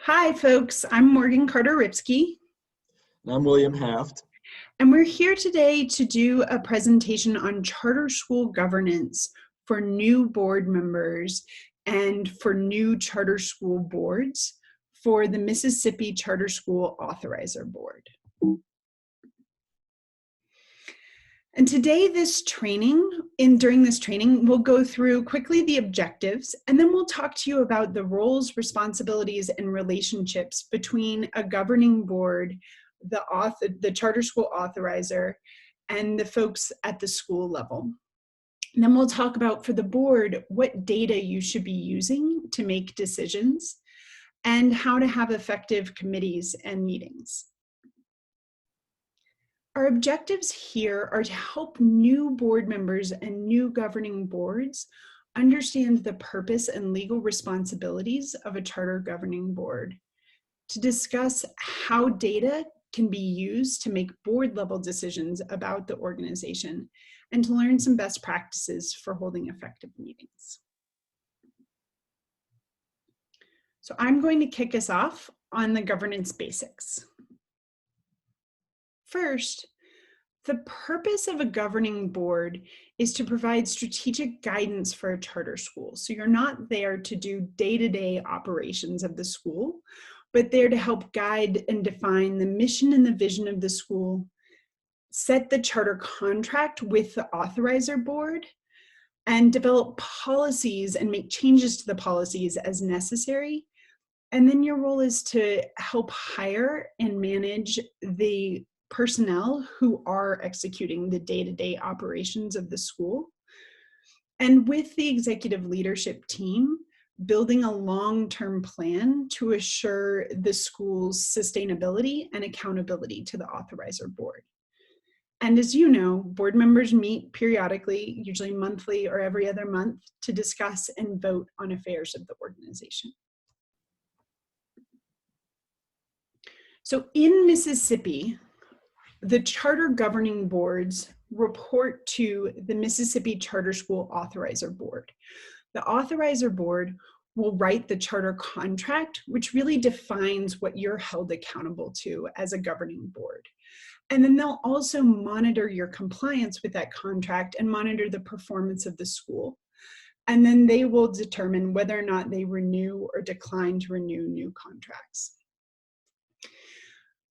Hi, folks. I'm Morgan Carter-Ripsky, And I'm William Haft. and we're here today to do a presentation on charter school governance for new board members and for new charter school boards for the Mississippi Charter School Authorizer Board. And today, during this training, we'll go through quickly the objectives, and then we'll talk to you about the roles, responsibilities, and relationships between a governing board, the charter school authorizer, and the folks at the school level. And then we'll talk about, for the board, what data you should be using to make decisions and how to have effective committees and meetings. Our objectives here are to help new board members and new governing boards understand the purpose and legal responsibilities of a charter governing board, to discuss how data can be used to make board level decisions about the organization, and to learn some best practices for holding effective meetings. So I'm going to kick us off on the governance basics. First, the purpose of a governing board is to provide strategic guidance for a charter school. So you're not there to do day-to-day operations of the school, but there to help guide and define the mission and the vision of the school, set the charter contract with the authorizer board, and develop policies and make changes to the policies as necessary. And then your role is to help hire and manage the personnel who are executing the day-to-day operations of the school. And with the executive leadership team, building a long-term plan to assure the school's sustainability and accountability to the authorizer board. And as you know, board members meet periodically, usually monthly or every other month, to discuss and vote on affairs of the organization. So in Mississippi, the charter governing boards report to the Mississippi Charter School Authorizer Board. The Authorizer Board will write the charter contract, which really defines what you're held accountable to as a governing board. And then they'll also monitor your compliance with that contract and monitor the performance of the school. And then they will determine whether or not they renew or decline to renew new contracts.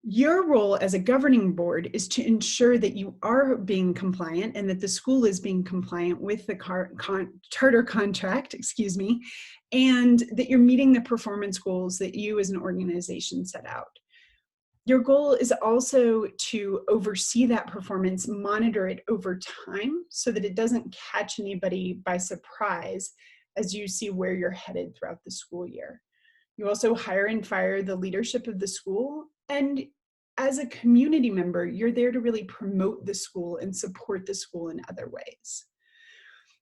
Your role as a governing board is to ensure that you are being compliant and that the school is being compliant with the charter contract, and that you're meeting the performance goals that you as an organization set out. Your goal is also to oversee that performance, monitor it over time so that it doesn't catch anybody by surprise as you see where you're headed throughout the school year. You also hire and fire the leadership of the school, and as a community member, you're there to really promote the school and support the school in other ways.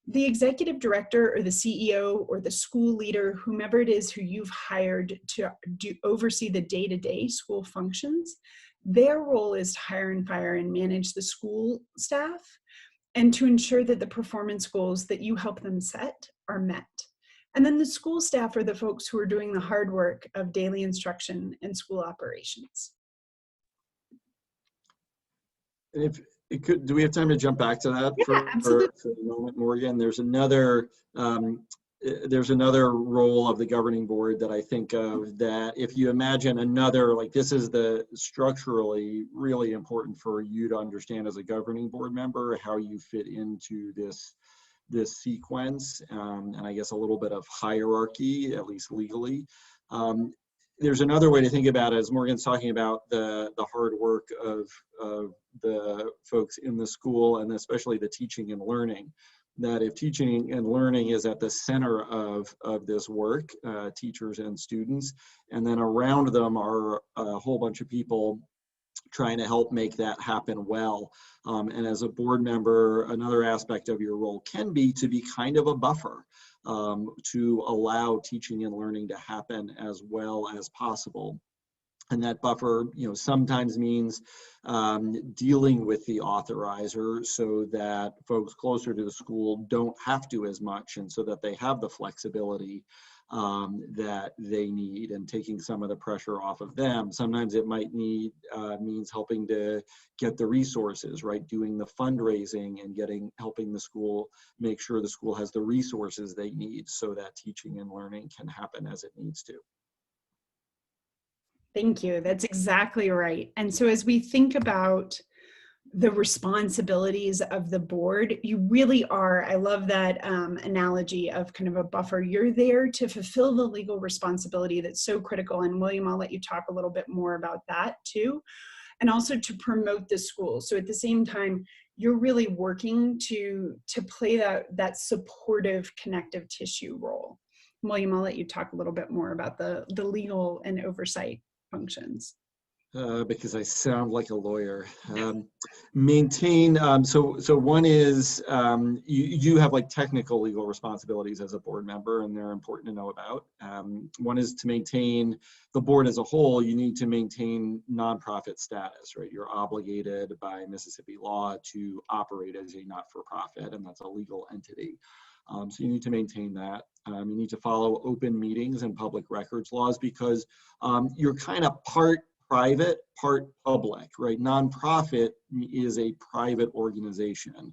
The executive director or the CEO or the school leader, whomever it is who you've hired to oversee the day-to-day school functions, their role is to hire and fire and manage the school staff and to ensure that the performance goals that you help them set are met. And then the school staff are the folks who are doing the hard work of daily instruction and school operations. And do we have time to jump back to that for a moment, Morgan? There's another role of the governing board that I think of, that if you imagine another, like this is the structurally really important for you to understand as a governing board member, how you fit into this sequence, and I guess a little bit of hierarchy, at least legally. There's another way to think about it, as Morgan's talking about the hard work of the folks in the school, and especially the teaching and learning, that if teaching and learning is at the center of this work, teachers and students, and then around them are a whole bunch of people trying to help make that happen well. And as a board member, another aspect of your role can be to be kind of a buffer, to allow teaching and learning to happen as well as possible. And that buffer, sometimes means dealing with the authorizer so that folks closer to the school don't have to as much, and so that they have the flexibility that they need, and taking some of the pressure off of them. Sometimes it might means helping to get the resources, right? Doing the fundraising and helping the school make sure the school has the resources they need so that teaching and learning can happen as it needs to. Thank you. That's exactly right. And so as we think about the responsibilities of the board, you really are, I love that analogy of kind of a buffer. You're there to fulfill the legal responsibility that's so critical. And William, I'll let you talk a little bit more about that too. And also to promote the school. So at the same time, you're really working to play that supportive connective tissue role. William, I'll let you talk a little bit more about the legal and oversight functions. Because I sound like a lawyer. Maintain, so one is, you have like technical legal responsibilities as a board member, and they're important to know about. One is to maintain the board as a whole. You need to maintain nonprofit status, right? You're obligated by Mississippi law to operate as a not-for-profit, and that's a legal entity. So you need to maintain that. You need to follow open meetings and public records laws, because you're kind of part private, part public, right? Nonprofit is a private organization,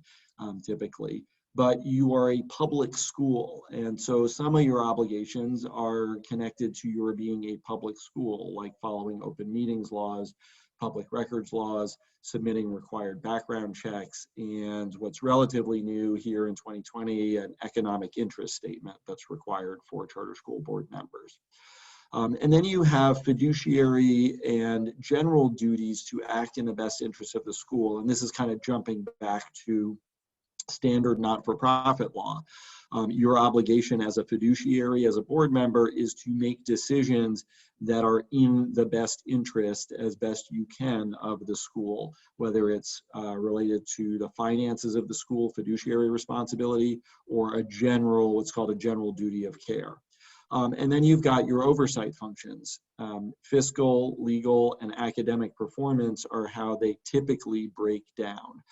typically, but you are a public school. And so some of your obligations are connected to your being a public school, like following open meetings laws, public records laws, submitting required background checks, and what's relatively new here in 2020, an economic interest statement that's required for charter school board members. And then you have fiduciary and general duties to act in the best interest of the school. And this is kind of jumping back to standard not-for-profit law. Your obligation as a fiduciary, as a board member, is to make decisions that are in the best interest as best you can of the school, whether it's related to the finances of the school, fiduciary responsibility, or a general, what's called a general duty of care. And then you've got your oversight functions. Fiscal, legal, and academic performance are how they typically break down.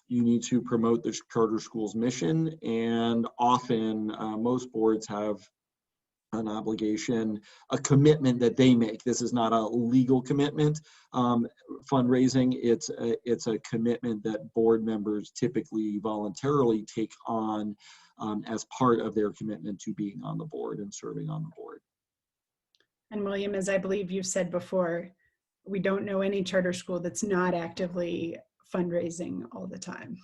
You need to promote the charter school's mission, and often most boards have an obligation, a commitment that they make. This is not a legal commitment. Fundraising, it's a commitment that board members typically voluntarily take on as part of their commitment to being on the board and serving on the board. And William, as I believe you've said before, we don't know any charter school that's not actively fundraising all the time.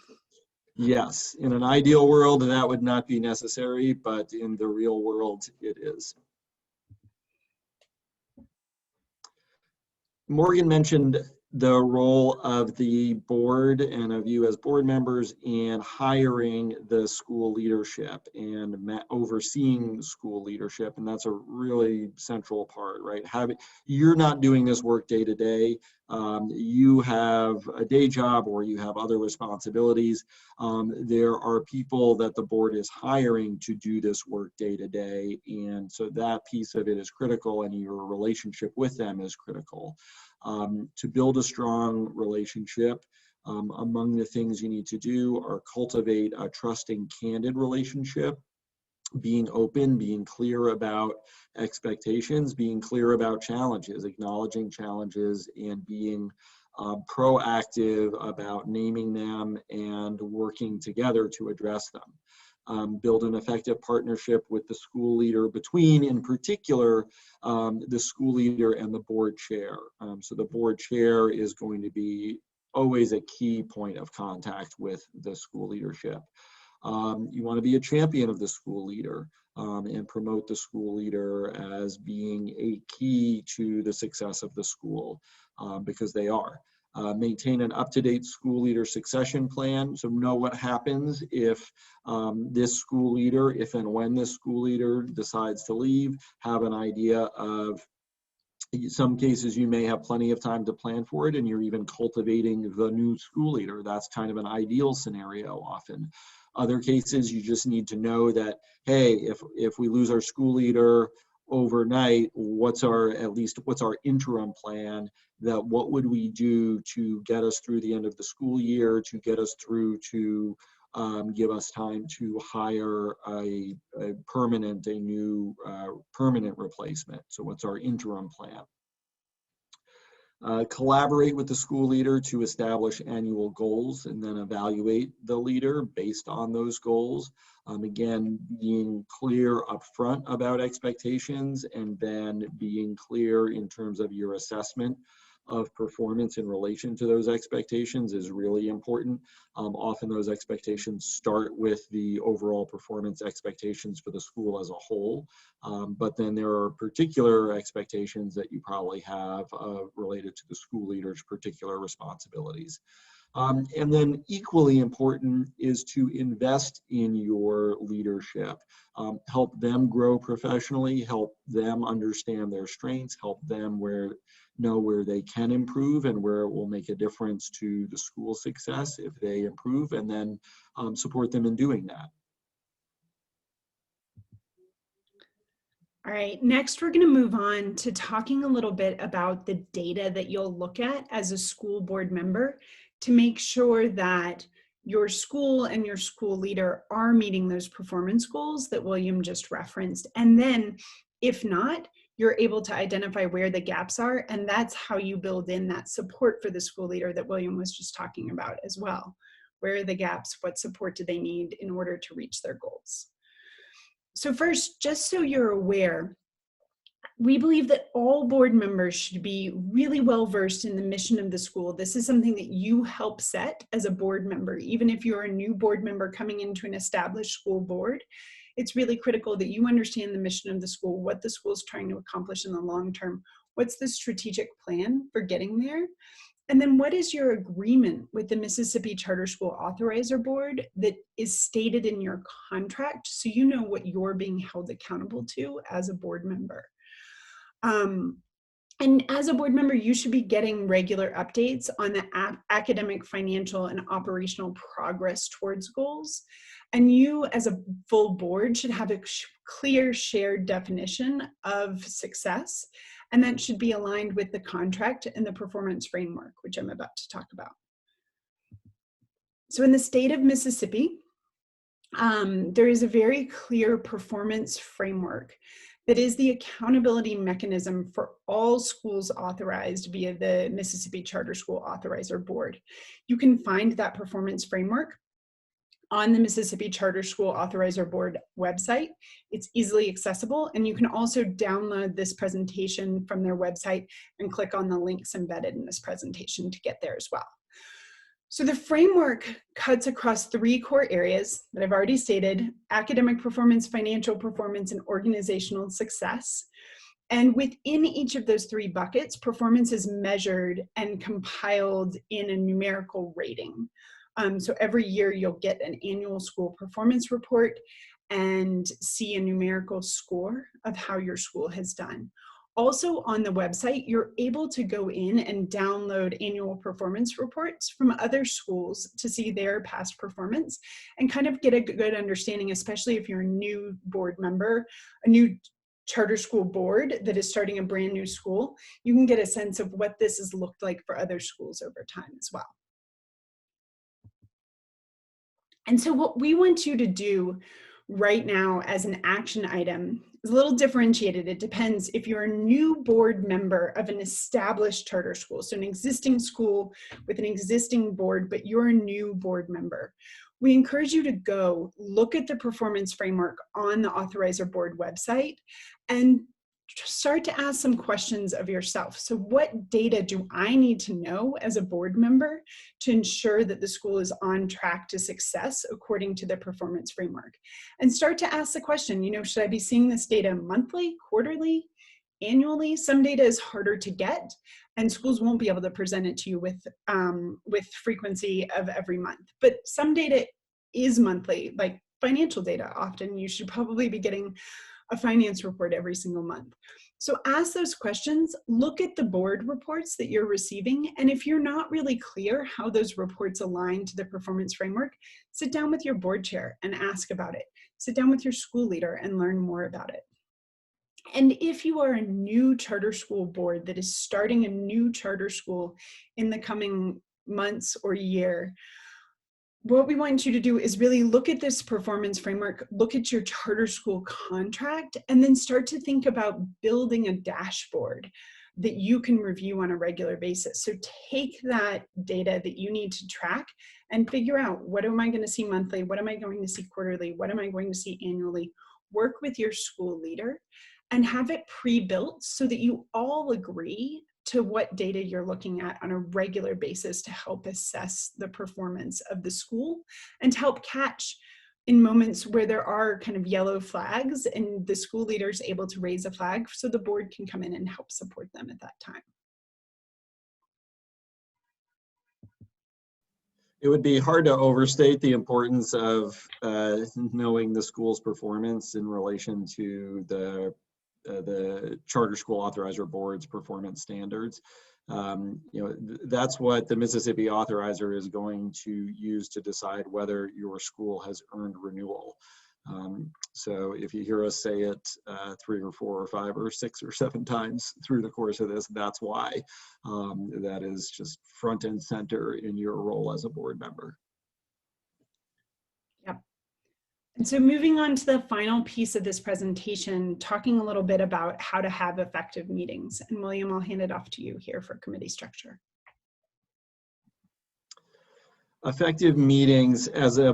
Yes, in an ideal world, that would not be necessary, but in the real world, it is. Morgan mentioned the role of the board and of you as board members in hiring the school leadership and overseeing school leadership, and that's a really central part, right? You're not doing this work day to day. You have a day job or you have other responsibilities. There are people that the board is hiring to do this work day to day, and so that piece of it is critical, and your relationship with them is critical. To build a strong relationship, among the things you need to do are cultivate a trusting, candid relationship, being open, being clear about expectations, being clear about challenges, acknowledging challenges, and being proactive about naming them and working together to address them. Build an effective partnership with the school leader between, in particular, the school leader and the board chair. So the board chair is going to be always a key point of contact with the school leadership. You want to be a champion of the school leader and promote the school leader as being a key to the success of the school, because they are. Maintain an up-to-date school leader succession plan. So know what happens if this school leader, if and when this school leader decides to leave. Have an idea of, in some cases you may have plenty of time to plan for it, and you're even cultivating the new school leader. That's kind of an ideal scenario often. Other cases, you just need to know that, hey, if we lose our school leader overnight, what's our interim plan? That what would we do to get us through the end of the school year, to get us through to give us time to hire a new permanent replacement. So what's our interim plan? Collaborate with the school leader to establish annual goals and then evaluate the leader based on those goals. Again, being clear upfront about expectations and then being clear in terms of your assessment of performance in relation to those expectations is really important. Often those expectations start with the overall performance expectations for the school as a whole, but then there are particular expectations that you probably have related to the school leader's particular responsibilities. And then equally important is to invest in your leadership. Help them grow professionally, help them understand their strengths, help them know where they can improve and where it will make a difference to the school's success if they improve, and then support them in doing that. All right, next we're going to move on to talking a little bit about the data that you'll look at as a school board member to make sure that your school and your school leader are meeting those performance goals that William just referenced. And then if not, you're able to identify where the gaps are, and that's how you build in that support for the school leader that William was just talking about as well. Where are the gaps? What support do they need in order to reach their goals? So first, just so you're aware, we believe that all board members should be really well versed in the mission of the school. This is something that you help set as a board member. Even if you're a new board member coming into an established school board, it's really critical that you understand the mission of the school, what the school is trying to accomplish in the long term, what's the strategic plan for getting there, and then what is your agreement with the Mississippi Charter School Authorizer Board that is stated in your contract so you know what you're being held accountable to as a board member. And as a board member, you should be getting regular updates on the academic, financial, and operational progress towards goals. And you as a full board should have a clear shared definition of success, and that should be aligned with the contract and the performance framework, which I'm about to talk about. So in the state of Mississippi, there is a very clear performance framework that is the accountability mechanism for all schools authorized via the Mississippi Charter School Authorizer Board. You can find that performance framework on the Mississippi Charter School Authorizer Board website. It's easily accessible, and you can also download this presentation from their website and click on the links embedded in this presentation to get there as well. So the framework cuts across three core areas that I've already stated: academic performance, financial performance, and organizational success. And within each of those three buckets, performance is measured and compiled in a numerical rating. So every year you'll get an annual school performance report and see a numerical score of how your school has done. Also on the website, you're able to go in and download annual performance reports from other schools to see their past performance and kind of get a good understanding, especially if you're a new board member, a new charter school board that is starting a brand new school. You can get a sense of what this has looked like for other schools over time as well. And so what we want you to do right now as an action item is a little differentiated. It depends if you're a new board member of an established charter school, so an existing school with an existing board, but you're a new board member. We encourage you to go look at the performance framework on the Authorizer Board website and start to ask some questions of yourself. So what data do I need to know as a board member to ensure that the school is on track to success according to the performance framework? And start to ask the question, should I be seeing this data monthly, quarterly, annually? Some data is harder to get, and schools won't be able to present it to you with frequency of every month. But some data is monthly, like financial data. Often you should probably be getting a finance report every single month. So ask those questions, look at the board reports that you're receiving, and if you're not really clear how those reports align to the performance framework, sit down with your board chair and ask about it. Sit down with your school leader and learn more about it. And if you are a new charter school board that is starting a new charter school in the coming months or year, what we want you to do is really look at this performance framework, look at your charter school contract, and then start to think about building a dashboard that you can review on a regular basis. So take that data that you need to track and figure out, what am I going to see monthly? What am I going to see quarterly? What am I going to see annually? Work with your school leader and have it pre-built so that you all agree to what data you're looking at on a regular basis to help assess the performance of the school and to help catch in moments where there are kind of yellow flags, and the school leader is able to raise a flag so the board can come in and help support them at that time. It would be hard to overstate the importance of knowing the school's performance in relation to the charter school authorizer board's performance standards. That's what the Mississippi authorizer is going to use to decide whether your school has earned renewal. So if you hear us say it 3 or 4 or 5 or 6 or 7 times through the course of this, that's why. That is just front and center in your role as a board member. Yep. And so moving on to the final piece of this presentation, talking a little bit about how to have effective meetings. And William, I'll hand it off to you here for committee structure. Effective meetings as a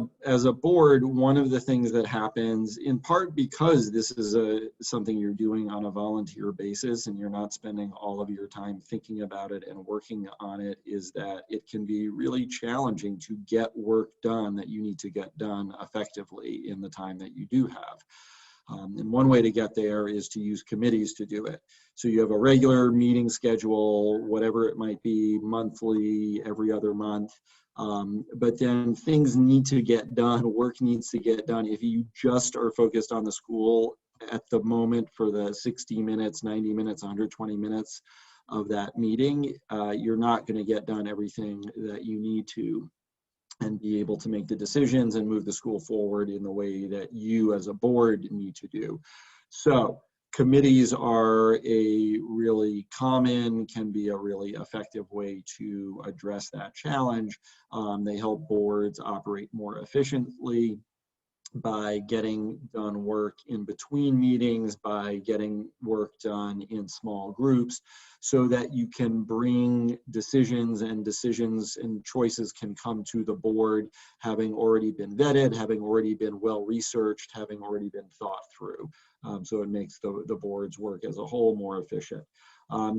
board, one of the things that happens, in part because this is something you're doing on a volunteer basis and you're not spending all of your time thinking about it and working on it, is that it can be really challenging to get work done that you need to get done effectively in the time that you do have. And one way to get there is to use committees to do it. So you have a regular meeting schedule, whatever it might be, monthly, every other month. But then things need to get done, work needs to get done. If you just are focused on the school at the moment for the 60 minutes, 90 minutes, 120 minutes of that meeting, you're not going to get done everything that you need to and be able to make the decisions and move the school forward in the way that you as a board need to do. So committees are can be a really effective way to address that challenge. They help boards operate more efficiently by getting done work in between meetings, by getting work done in small groups, so that you can bring decisions and choices can come to the board having already been vetted, having already been well researched, having already been thought through. So it makes the board's work as a whole more efficient. A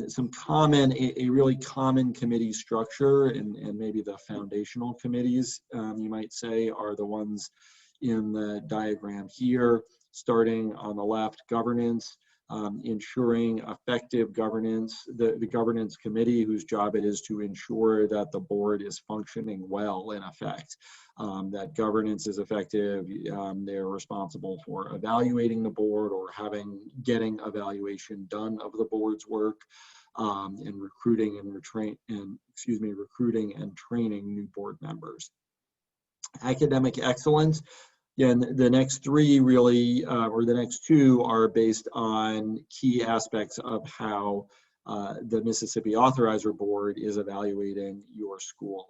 really common committee structure, and maybe the foundational committees, you might say, are the ones in the diagram here. Starting on the left, governance, ensuring effective governance, the governance committee, whose job it is to ensure that the board is functioning well in effect, that governance is effective. They're responsible for evaluating the board or getting evaluation done of the board's work, and recruiting and training new board members. Academic excellence. And the next 3 really, or the next 2, are based on key aspects of how the Mississippi Authorizer Board is evaluating your school.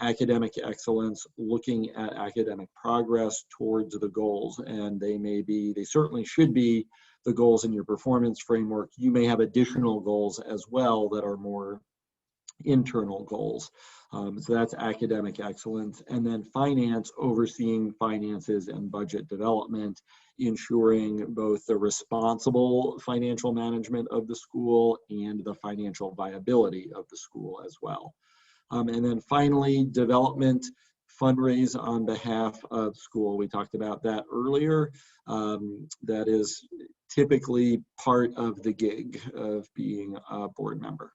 Academic excellence, looking at academic progress towards the goals, and they certainly should be the goals in your performance framework. You may have additional goals as well that are more internal goals. So that's academic excellence. And then finance, overseeing finances and budget development, ensuring both the responsible financial management of the school and the financial viability of the school as well. And then finally, development, fundraise on behalf of school. We talked about that earlier. That is typically part of the gig of being a board member.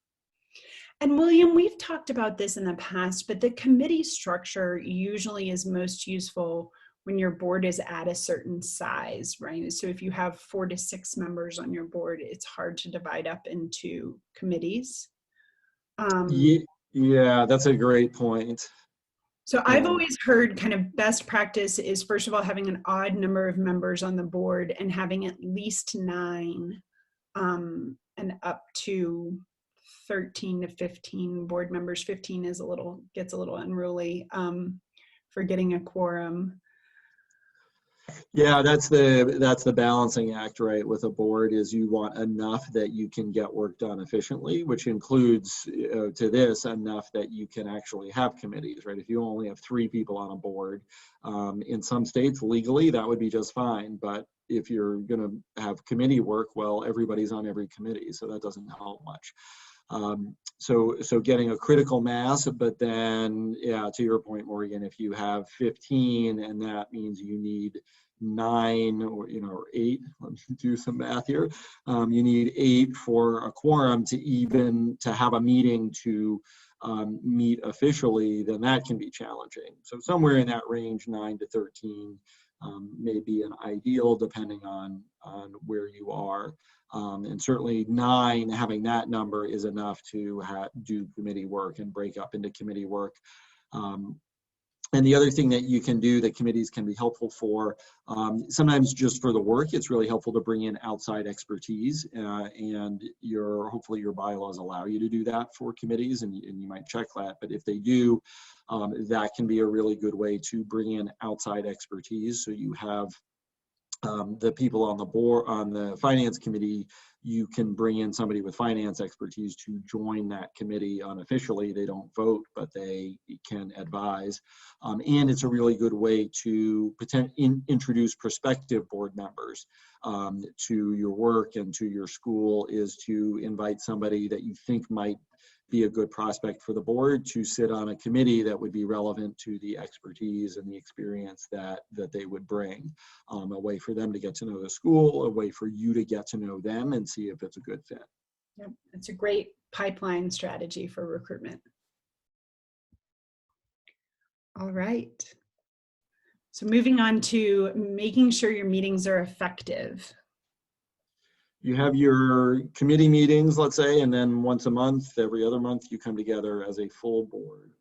And William, we've talked about this in the past, but the committee structure usually is most useful when your board is at a certain size, right? So if you have 4 to 6 members on your board, it's hard to divide up into committees. Yeah, that's a great point. So I've always heard kind of best practice is, first of all, having an odd number of members on the board and having at least 9 and up to 13 to 15 board members. 15 is gets a little unruly for for getting a quorum. Yeah, that's the balancing act, right? With a board is you want enough that you can get work done efficiently, which includes to this enough that you can actually have committees, right? If you only have 3 people on a board, in some states legally that would be just fine, but if you're going to have committee work, well, everybody's on every committee, so that doesn't help much. So getting a critical mass, but then, yeah, to your point, Morgan, if you have 15 and that means you need 9 or 8, let me do some math here. You need 8 for a quorum to have a meeting to meet officially, then that can be challenging. So somewhere in that range, 9 to 13 may be an ideal depending on where you are. And certainly 9, having that number is enough to do committee work and break up into committee work. And the other thing that you can do that committees can be helpful for, sometimes just for the work, it's really helpful to bring in outside expertise, and hopefully your bylaws allow you to do that for committees, and you might check that. But if they do, that can be a really good way to bring in outside expertise. So you have the people on the board, on the finance committee, you can bring in somebody with finance expertise to join that committee unofficially. They don't vote, but they can advise. And it's a really good way to introduce prospective board members to your work and to your school, is to invite somebody that you think might be a good prospect for the board to sit on a committee that would be relevant to the expertise and the experience that they would bring. A way for them to get to know the school, a way for you to get to know them and see if it's a good fit. Yep, it's a great pipeline strategy for recruitment. All right. So moving on to making sure your meetings are effective. You have your committee meetings, let's say, and then once a month, every other month, you come together as a full board.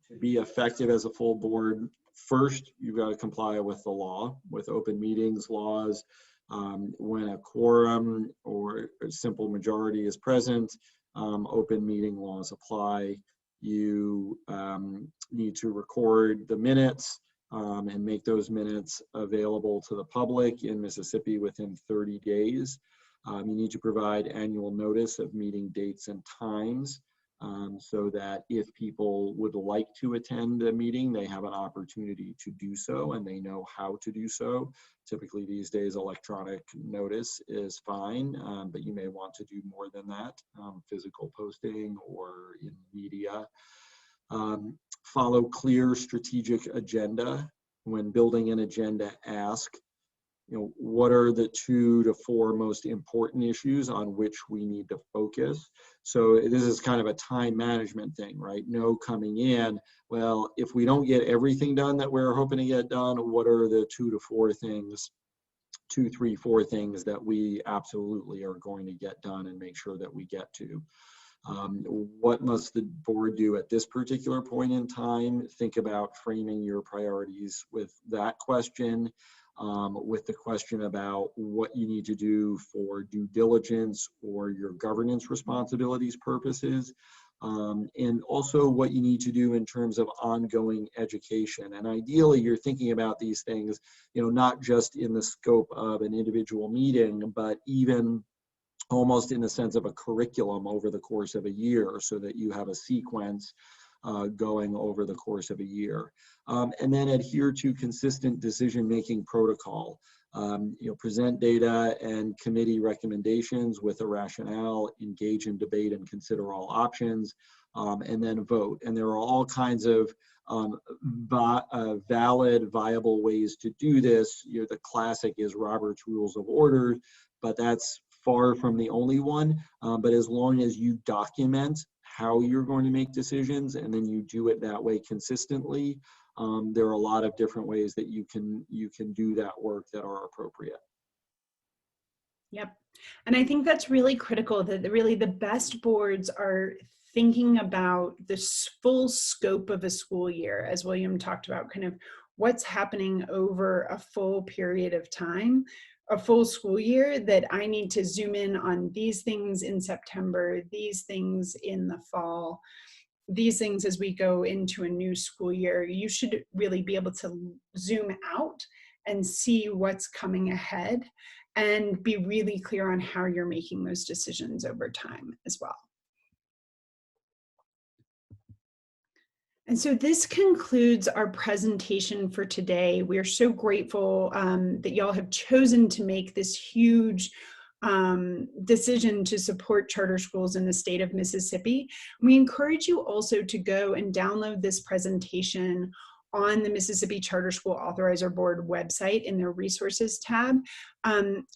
To be effective as a full board, first, you've got to comply with the law, with open meetings laws. When a quorum or a simple majority is present, open meeting laws apply. You need to record the minutes and make those minutes available to the public in Mississippi within 30 days. You need to provide annual notice of meeting dates and times so that if people would like to attend a meeting, they have an opportunity to do so and they know how to do so. Typically these days, electronic notice is fine, but you may want to do more than that, physical posting or in media. Follow clear strategic agenda. When building an agenda, ask, what are the 2 to 4 most important issues on which we need to focus? So this is kind of a time management thing, right? No coming in, well, if we don't get everything done that we're hoping to get done, what are the 2 to 4 things, 2, 3, 4 things that we absolutely are going to get done and make sure that we get to? What must the board do at this particular point in time? Think about framing your priorities with that question. With the question about what you need to do for due diligence or your governance responsibilities purposes, and also what you need to do in terms of ongoing education. And ideally, you're thinking about these things, not just in the scope of an individual meeting, but even almost in the sense of a curriculum over the course of a year, so that you have a sequence going over the course of a year. And then adhere to consistent decision-making protocol. Present data and committee recommendations with a rationale, engage in debate and consider all options, and then vote. And there are all kinds of valid, viable ways to do this. The classic is Robert's Rules of Order, but that's far from the only one. But as long as you document how you're going to make decisions and then you do it that way consistently, there are a lot of different ways that you can do that work that are appropriate. Yep. And I think that's really critical, that really the best boards are thinking about the full scope of a school year, as William talked about, kind of what's happening over a full period of time, a full school year, that I need to zoom in on these things in September, these things in the fall. these things as we go into a new school year, you should really be able to zoom out and see what's coming ahead and be really clear on how you're making those decisions over time as well. And so this concludes our presentation for today. We are so grateful that y'all have chosen to make this huge decision to support charter schools in the state of Mississippi. We encourage you also to go and download this presentation on the Mississippi Charter School Authorizer Board website in their resources tab.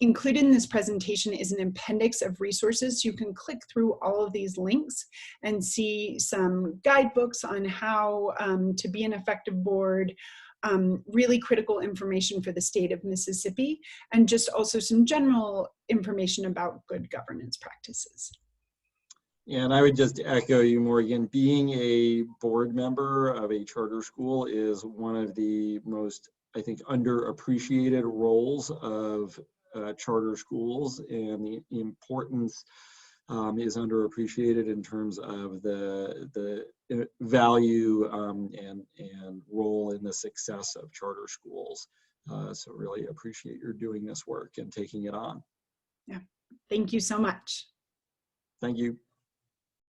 Included in this presentation is an appendix of resources. You can click through all of these links and see some guidebooks on how to be an effective board, really critical information for the state of Mississippi, and just also some general information about good governance practices. And I would just echo you, Morgan. Being a board member of a charter school is one of the most, I think, underappreciated roles of charter schools, and the importance is underappreciated in terms of the value and role in the success of charter schools. So really appreciate your doing this work and taking it on. Yeah, thank you so much. Thank you.